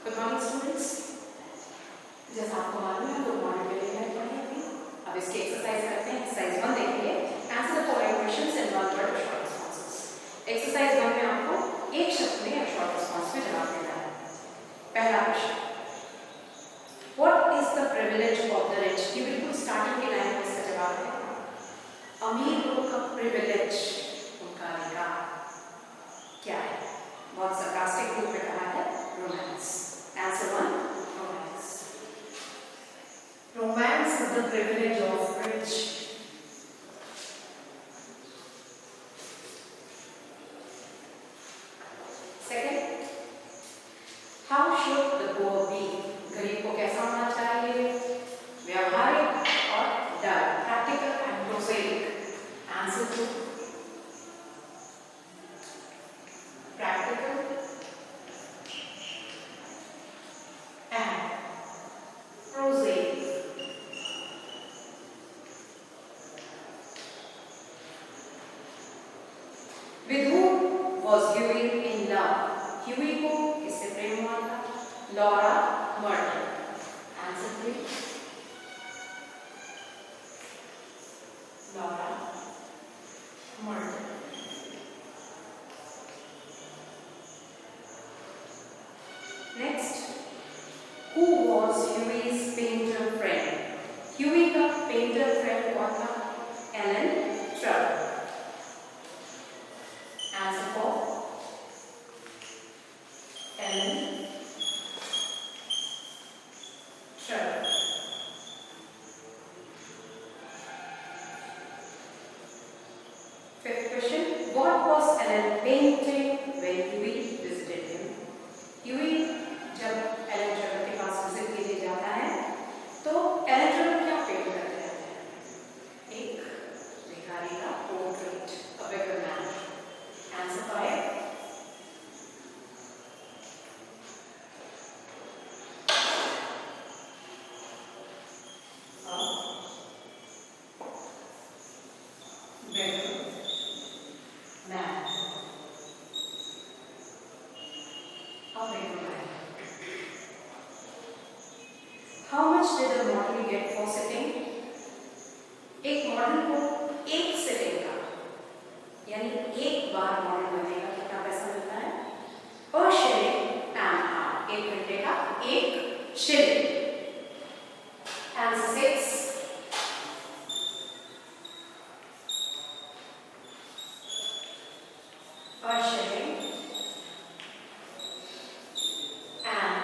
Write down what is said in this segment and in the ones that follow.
Good morning students. जैसा आपको मालूम है तो मॉर्निंग में लेना है अभी। अब इसकी एक्सरसाइज करते हैं। एक्सरसाइज 1 देखिए। Answer the following questions in one word short responses. Exercise 1 में आपको एक शब्द में या शॉर्ट रिस्पॉन्स में जवाब देना है। पहला question, what is the privilege of the rich? ये बिल्कुल स्टार्टिंग की लाइन में इसका जवाब है। अमीर लोगों का प्रिविलेज, उनका अधिकार क्या है? बहुत सरकास्टिक रूप में कहा है romance. Answer 1 romance. Romance is the privilege of rich. Second, how should the poor be? गरीब को कैसा होना चाहिए? व्यवहारिक और डर, practical and prosaic. Answer 2 practical and prosaic. With whom was Huey in love? Huey को किससे प्रेम हुआ था? Laura Murder. Answer 3 Laura Murder. Next, who was Huey's painter friend? Huey का painter friend कौन था? Alan Turing. Answer 4 Alan Turing. Fifth question, what was Alan painting when Huey visited him? Huey जब Alan Turing के पास visit के लिए जाता है तो एलन ट्यूरिंग क्या पेंट करते हैं? एक भिखारी का portrait, a beggar man. Answer 5 beggar man, a beggar man. How much did the model get for sitting? एक मॉडल को एक सिटिंग का यानी एक बार मॉडल बनने का कितना पैसा मिलता है? पर शिलिंग एंड हाफ, 1 घंटे का 1 शिलिंग। आंसर 6 पर शिलिंग एंड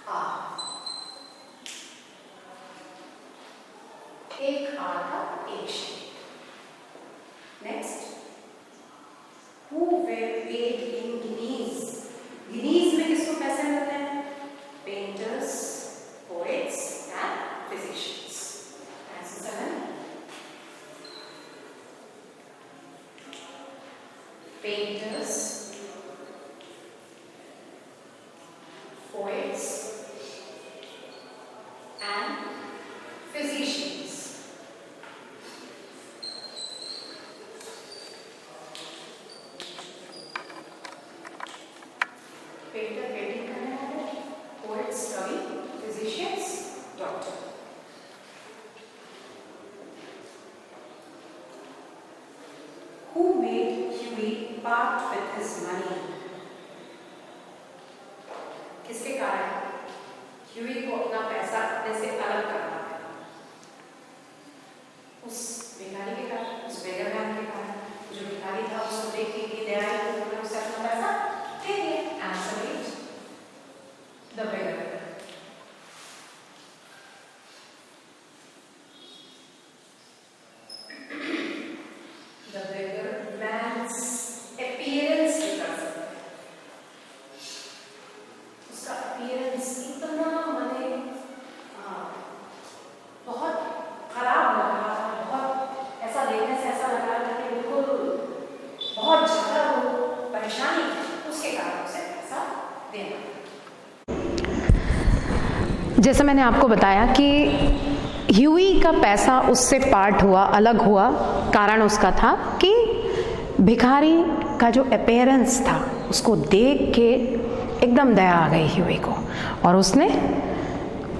हाफ, 1 आर का 1 shilling. Next, who were paid in guineas? Guineas में किसको पैसे मिलते हैं? Painters, poets and physicians. Answer 7 painters, poets and physicians. Painter painting करने वाले, पोएट्स कवि, physicians doctor. Who made Huey part with his money? किसके कारण ह्यूई को अपना पैसा अपने से अलग करना है? उस भिखारी के कारण, उस बेगर मैन के कारण। जो भिखारी था उसको देख के दया आई तो उन्होंने उसे अपना पैसा दे दिया। Answer 8 the beggar. The beggar man's appearance भी कर सकते हैं। उसका अपीयरेंस इतना माने बहुत खराब लग रहा था, बहुत ऐसा देखने से ऐसा लग रहा था कि बिल्कुल बहुत ज़्यादा वो परेशानी थी, उसके कारण उसे पैसा देना। जैसे मैंने आपको बताया कि ह्यूई का पैसा उससे पार्ट हुआ, अलग हुआ, कारण उसका था कि भिखारी का जो अपीयरेंस था उसको देख के एकदम दया आ गई ह्यूई को और उसने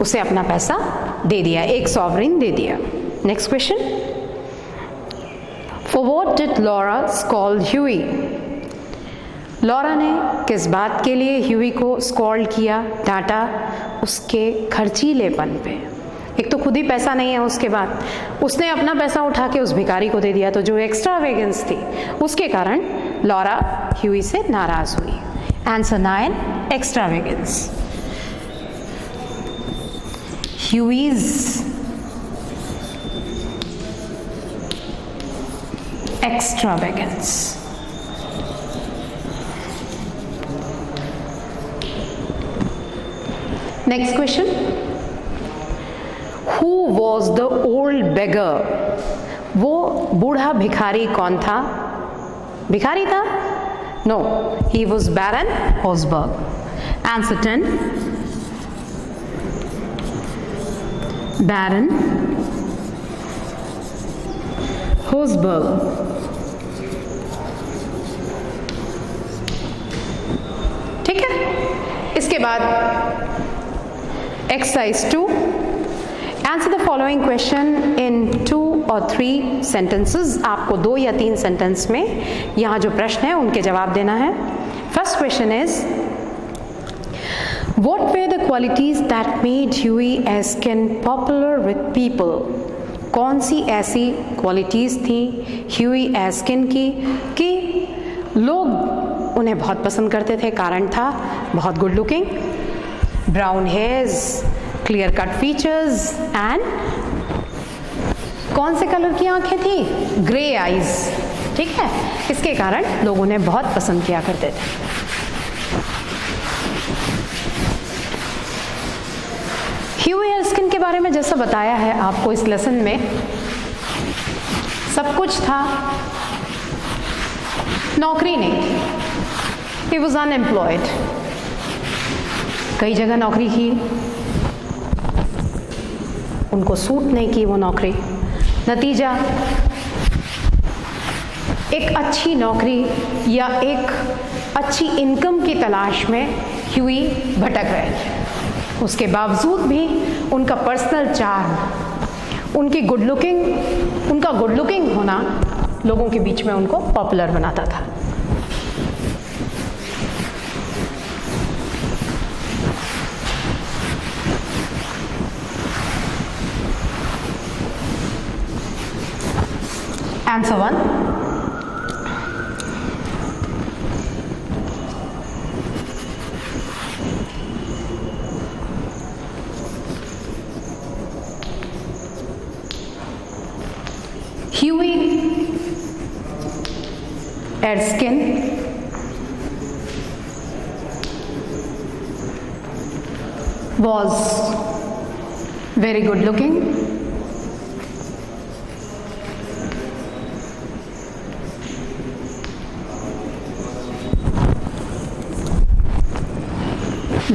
उसे अपना पैसा दे दिया, एक सॉवरिन दे दिया। Next question, for what did Laura scold Huey? Laura ने किस बात के लिए ह्यूई को स्कॉल्ड किया, डांटा? उसके खर्चीलेपन पे। एक तो खुद ही पैसा नहीं है, उसके बाद उसने अपना पैसा उठा के उस भिखारी को दे दिया, तो जो एक्स्ट्रावेगेंस थी उसके कारण लॉरा ह्यूई से नाराज हुई। Answer 9, extravagance. Huey's extravagance. Next question, who was the old beggar? वो बूढ़ा भिखारी कौन था? भिखारी था? No, he was baron Hosberg. Answer 10, baron Hosberg. ठीक है, इसके बाद exercise 2, answer the following question in 2 or 3 sentences। आपको 2 या 3 सेंटेंस में यहाँ जो प्रश्न है उनके जवाब देना है। First question is, what were the qualities that made Huey Erskine popular with people? कौन सी ऐसी क्वालिटीज़ थी ह्यूई एस्किन की कि लोग उन्हें बहुत पसंद करते थे? कारण था बहुत good looking, brown hairs, clear cut features and कौन से कलर की आंखें थी? Grey eyes. ठीक है, इसके कारण लोग उन्हें बहुत पसंद किया करते थे। ह्यूई एर्स्किन के बारे में जैसा बताया है आपको इस लेसन में, सब कुछ था, नौकरी नहीं थी। He was unemployed. कई जगह नौकरी की, उनको सूट नहीं की वो नौकरी। नतीजा, एक अच्छी नौकरी या एक अच्छी इनकम की तलाश में ह्यूई भटक रहे थे। उसके बावजूद भी उनका पर्सनल चार्म, उनका गुड लुकिंग होना लोगों के बीच में उनको पॉपुलर बनाता था। Answer 1, Huey Erskine was very good looking,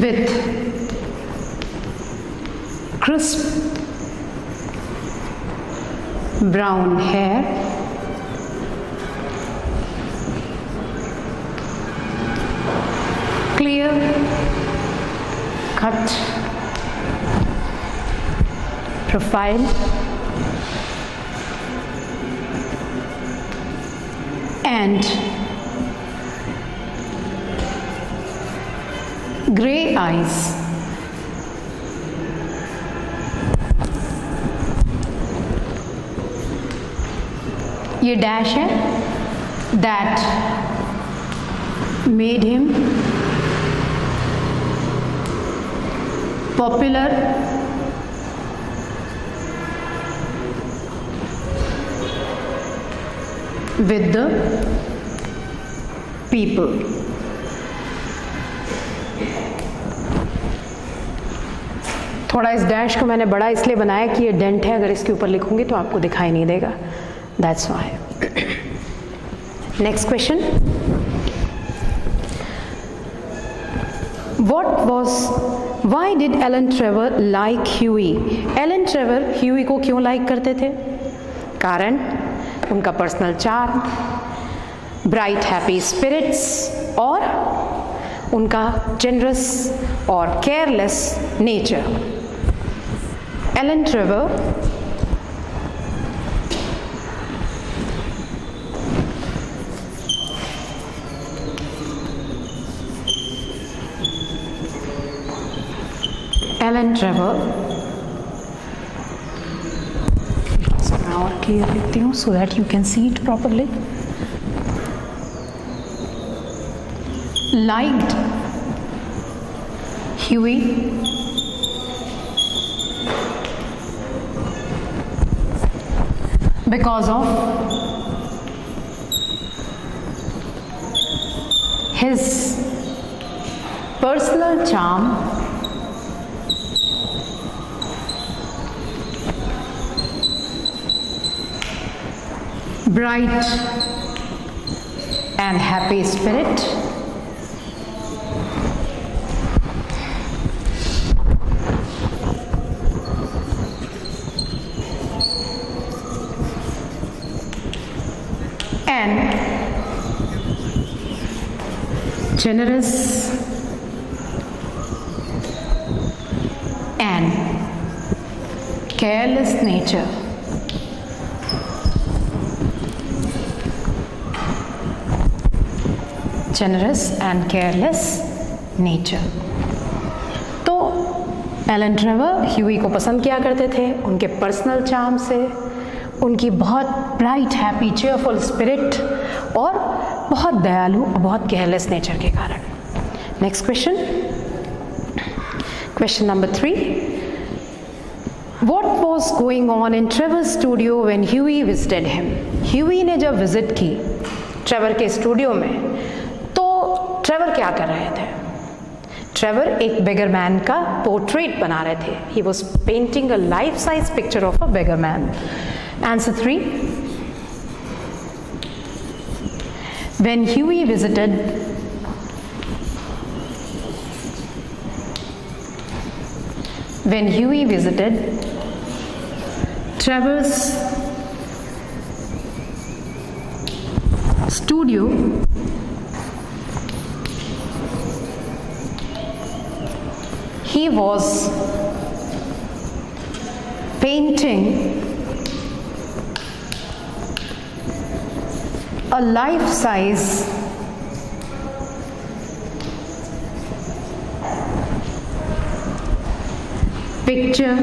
with crisp brown hair, clear cut profile, and gray eyes. ये डैश है, that made him popular with the people. थोड़ा इस डैश को मैंने बड़ा इसलिए बनाया कि ये डेंट है, अगर इसके ऊपर लिखूंगी तो आपको दिखाई नहीं देगा, that's why. Next question. Why did Alan Trevor like Huey? Alan Trevor Huey को क्यों लाइक करते थे? कारण उनका personal charm, bright happy spirits और उनका जेनरस और केयरलेस नेचर। एलन ट्रेवर और क्लियर लिखती हूँ so that you can see it properly. Liked Huey because of his personal charm, bright and happy spirit, and generous and careless nature. Generous and careless nature. तो Elon Trevor Huey को पसंद किया करते थे उनके personal charm से, उनकी बहुत ब्राइट हैप्पी चेयरफुल स्पिरिट और बहुत दयालु और बहुत केयरलेस नेचर के कारण। Next question, question number 3, What was going on in Trevor's studio when Huey visited him? Huey ने जब विजिट की ट्रेवर के स्टूडियो में तो ट्रेवर क्या कर रहे थे? ट्रेवर एक बेगर मैन का पोर्ट्रेट बना रहे थे। He was painting a life size picture of a beggar man. Answer 3, when Huey visited Trevor's studio, he was painting a life-size picture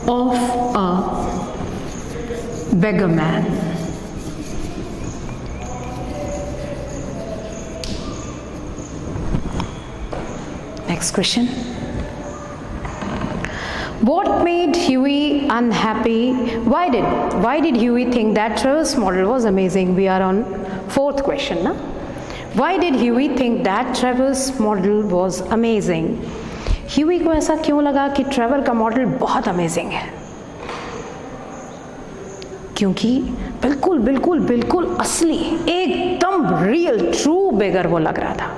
of a beggar man. Next question. What made Huey unhappy? Why did Huey think that Trevor's model was amazing? We are on 4th question, na? Why did Huey think that Trevor's model was amazing? Huey को ऐसा क्यों लगा कि Trevor का model बहुत amazing है? क्योंकि बिल्कुल बिल्कुल बिल्कुल असली, एकदम रियल ट्रू बेगर वो लग रहा था।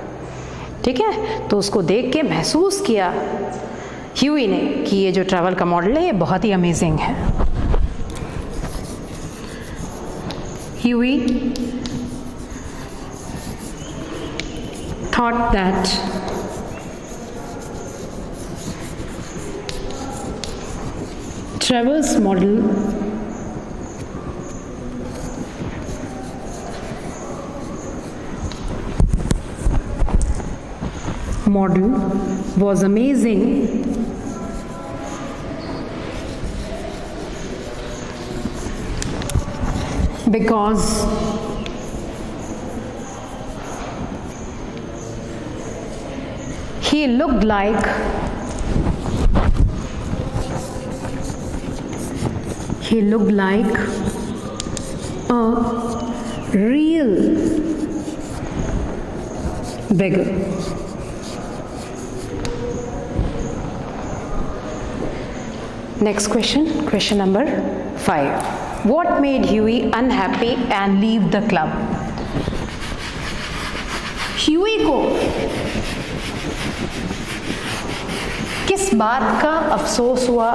ठीक है, तो उसको देख के महसूस किया ह्यूई ने कि ये जो ट्रेवर का मॉडल है ये बहुत ही अमेजिंग है। Huey thought that Trevor's model was amazing because he looked like a real beggar. Next question, question number 5. What made Huey unhappy and leave the club? Huey को किस बात का अफसोस हुआ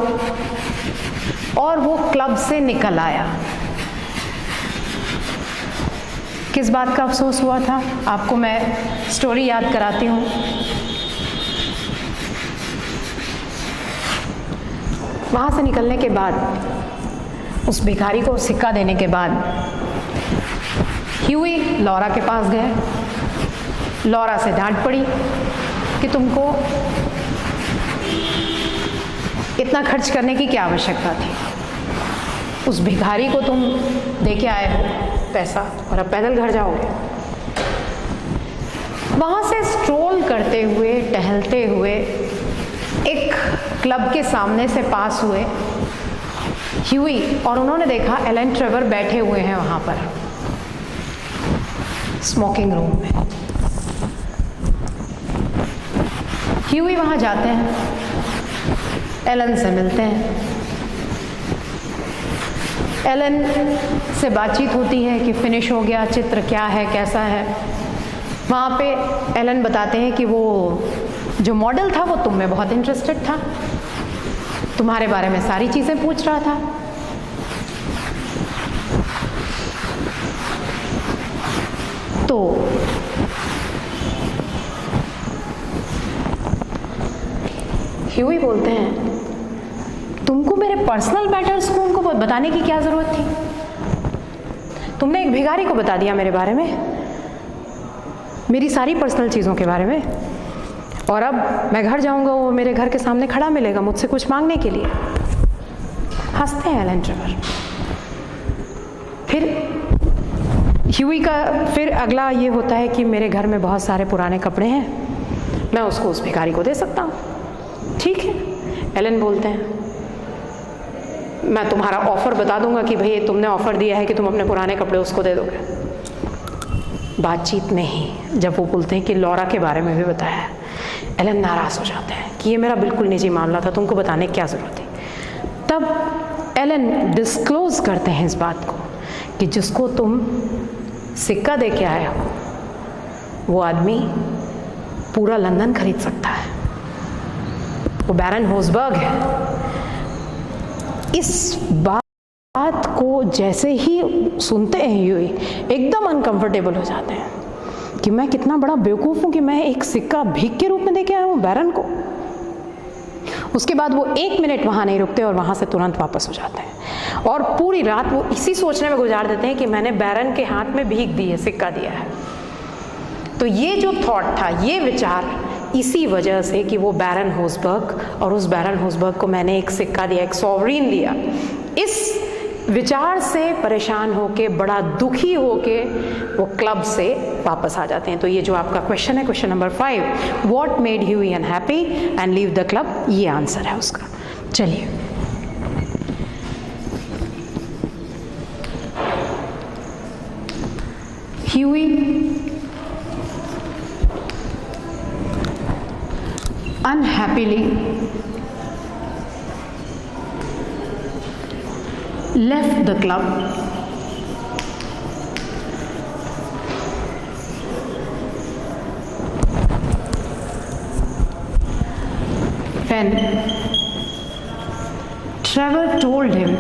और वो क्लब से निकल आया? किस बात का अफसोस हुआ था? आपको मैं स्टोरी याद कराती हूँ। वहाँ से निकलने के बाद, उस भिखारी को सिक्का देने के बाद, ह्यूई लॉरा के पास गए। लॉरा से डांट पड़ी कि तुमको इतना खर्च करने की क्या आवश्यकता थी? उस भिखारी को तुम दे के आए हो पैसा और अब पैदल घर जाओगे। वहाँ से स्ट्रोल करते हुए, टहलते हुए एक क्लब के सामने से पास हुए ह्यूई, और उन्होंने देखा एलन ट्रेवर बैठे हुए हैं वहाँ पर स्मोकिंग रूम में। ह्यूई वहाँ जाते हैं, एलन से मिलते हैं। एलन से बातचीत होती है कि फिनिश हो गया, चित्र क्या है, कैसा है। वहाँ पे एलन बताते हैं कि वो जो मॉडल था वो तुम में बहुत इंटरेस्टेड था, तुम्हारे बारे में सारी चीज़ें पूछ रहा था। तो ह्यूई बोलते हैं, तुमको मेरे पर्सनल मैटर्स को उनको बताने की क्या ज़रूरत थी? तुमने एक भिखारी को बता दिया मेरे बारे में, मेरी सारी पर्सनल चीज़ों के बारे में, और अब मैं घर जाऊंगा, वो मेरे घर के सामने खड़ा मिलेगा मुझसे कुछ मांगने के लिए। हंसते हैं एलन ट्रेवर। फिर ह्यूई का फिर अगला ये होता है कि मेरे घर में बहुत सारे पुराने कपड़े हैं, मैं उसको उस भिखारी को दे सकता हूँ। ठीक है, एलन बोलते हैं, मैं तुम्हारा ऑफ़र बता दूंगा कि भाई तुमने ऑफ़र दिया है कि तुम अपने पुराने कपड़े उसको दे दोगे। बातचीत में ही जब वो बोलते हैं कि लॉरा के बारे में भी बताया है, एलन नाराज़ हो जाते हैं कि ये मेरा बिल्कुल निजी मामला था, तुमको बताने की क्या ज़रूरत थी। तब एलन डिस्क्लोज करते हैं इस बात को कि जिसको तुम सिक्का दे के आए हो वो आदमी पूरा लंदन खरीद सकता है, वो बैरन होसबर्ग है। इस बात को जैसे ही सुनते हैं ह्यूई एकदम अनकंफर्टेबल हो जाते हैं कि मैं कितना बड़ा बेवकूफ़ हूँ कि मैं एक सिक्का भीख के रूप में दे के आया हूँ बैरन को। उसके बाद वो 1 मिनट वहाँ नहीं रुकते और वहाँ से तुरंत वापस हो जाते हैं, और पूरी रात वो इसी सोचने में गुजार देते हैं कि मैंने बैरन के हाथ में भीख दी है, सिक्का दिया है। तो ये जो थॉट था, ये विचार, इसी वजह से कि वो बैरन होसबर्ग और उस बैरन होसबर्ग को मैंने एक सिक्का दिया, एक सॉवरीन दिया, इस विचार से परेशान होके, बड़ा दुखी होके वो क्लब से वापस आ जाते हैं। तो ये जो आपका क्वेश्चन है, question number 5, what made Huey unhappy and leave the club, ये आंसर है उसका। चलिए, Huey unhappily left the club when Trevor told him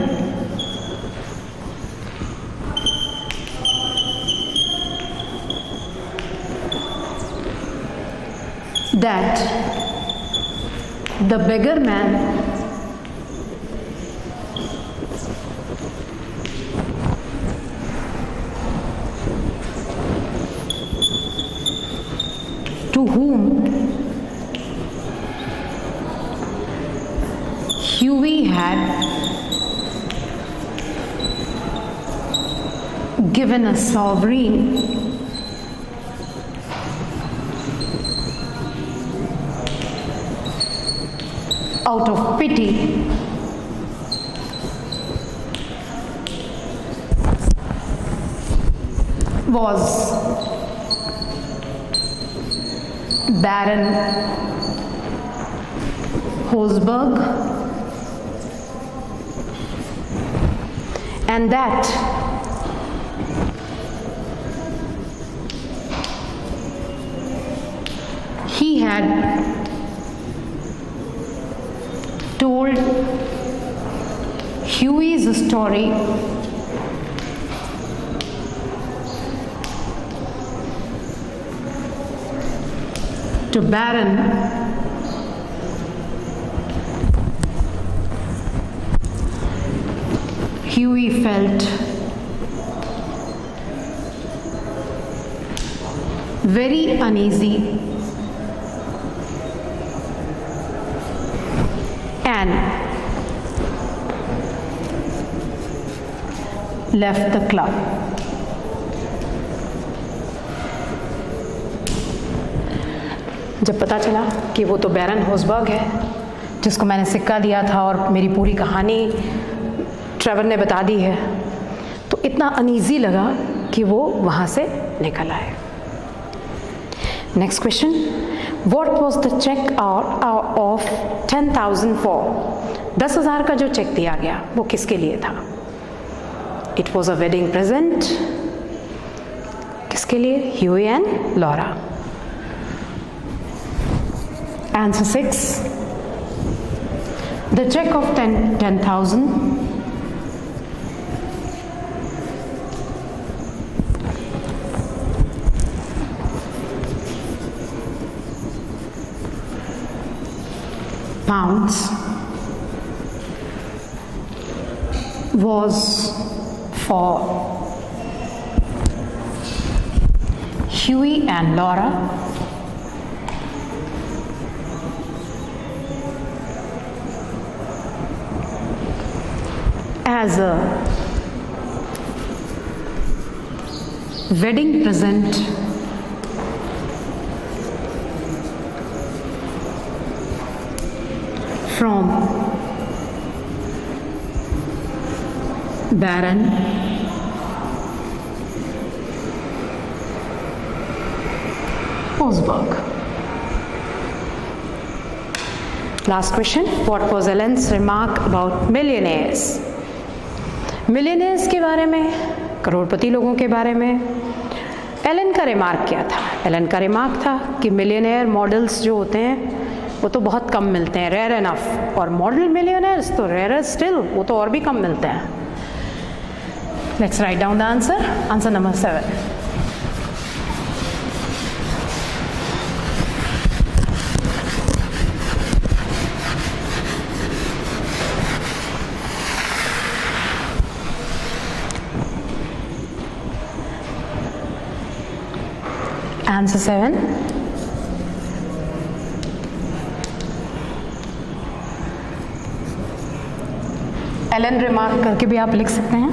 that the beggar man to whom Huey had given a sovereign out of pity, was Baron Hossberg, and that he had told Huey's story to Baron Huey felt very uneasy and left the club. जब पता चला कि वो तो बैरन होसबर्ग है जिसको मैंने सिक्का दिया था और मेरी पूरी कहानी ट्रेवर ने बता दी है, तो इतना अनईजी लगा कि वो वहाँ से निकल आए। Next question, what was the cheque of 10,000 for? 10,000 का जो चेक दिया गया वो किसके लिए था? It was a wedding present. किसके लिए? Huey and Laura. Answer 6. The check of 10,000 pounds was for Huey and Laura as a wedding present from Baron Hossberg. Last question, what was Ellen's remark about millionaires? Millionaires के बारे में, करोड़पति लोगों के बारे में Elon का रिमार्क क्या था? एलन का रिमार्क था कि मिलियनेयर मॉडल्स जो होते हैं वो तो बहुत कम मिलते हैं, रेयर एनफ, और मॉडल मिलियनेयर्स तो रेयर स्टिल, वो तो और भी कम मिलते हैं। Let's write down the answer. Answer number 7। Answer 7. Alan remark करके भी आप लिख सकते हैं।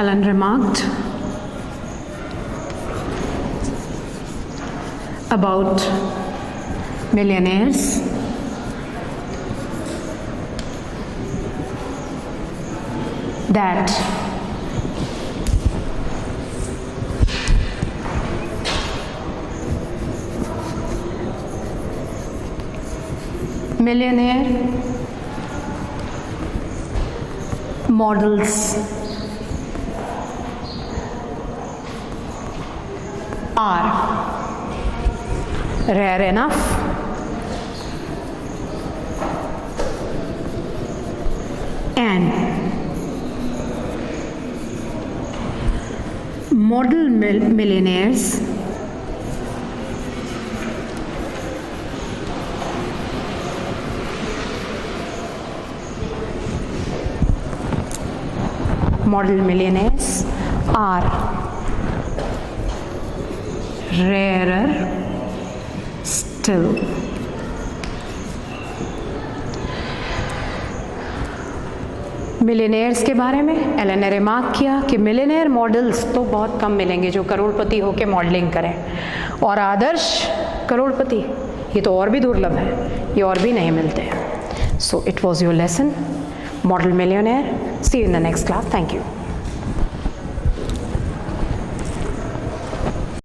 Alan remarked about millionaires that millionaire models are rare enough and model millionaires are rarer still. Millionaires के बारे में एलन ने रिमार्क किया कि मिलियनेयर मॉडल्स तो बहुत कम मिलेंगे जो करोड़पति होकर मॉडलिंग करें, और आदर्श करोड़पति ये तो और भी दुर्लभ है, ये और भी नहीं मिलते हैं। So it was your lesson, model millionaire. See you in the next class. Thank you.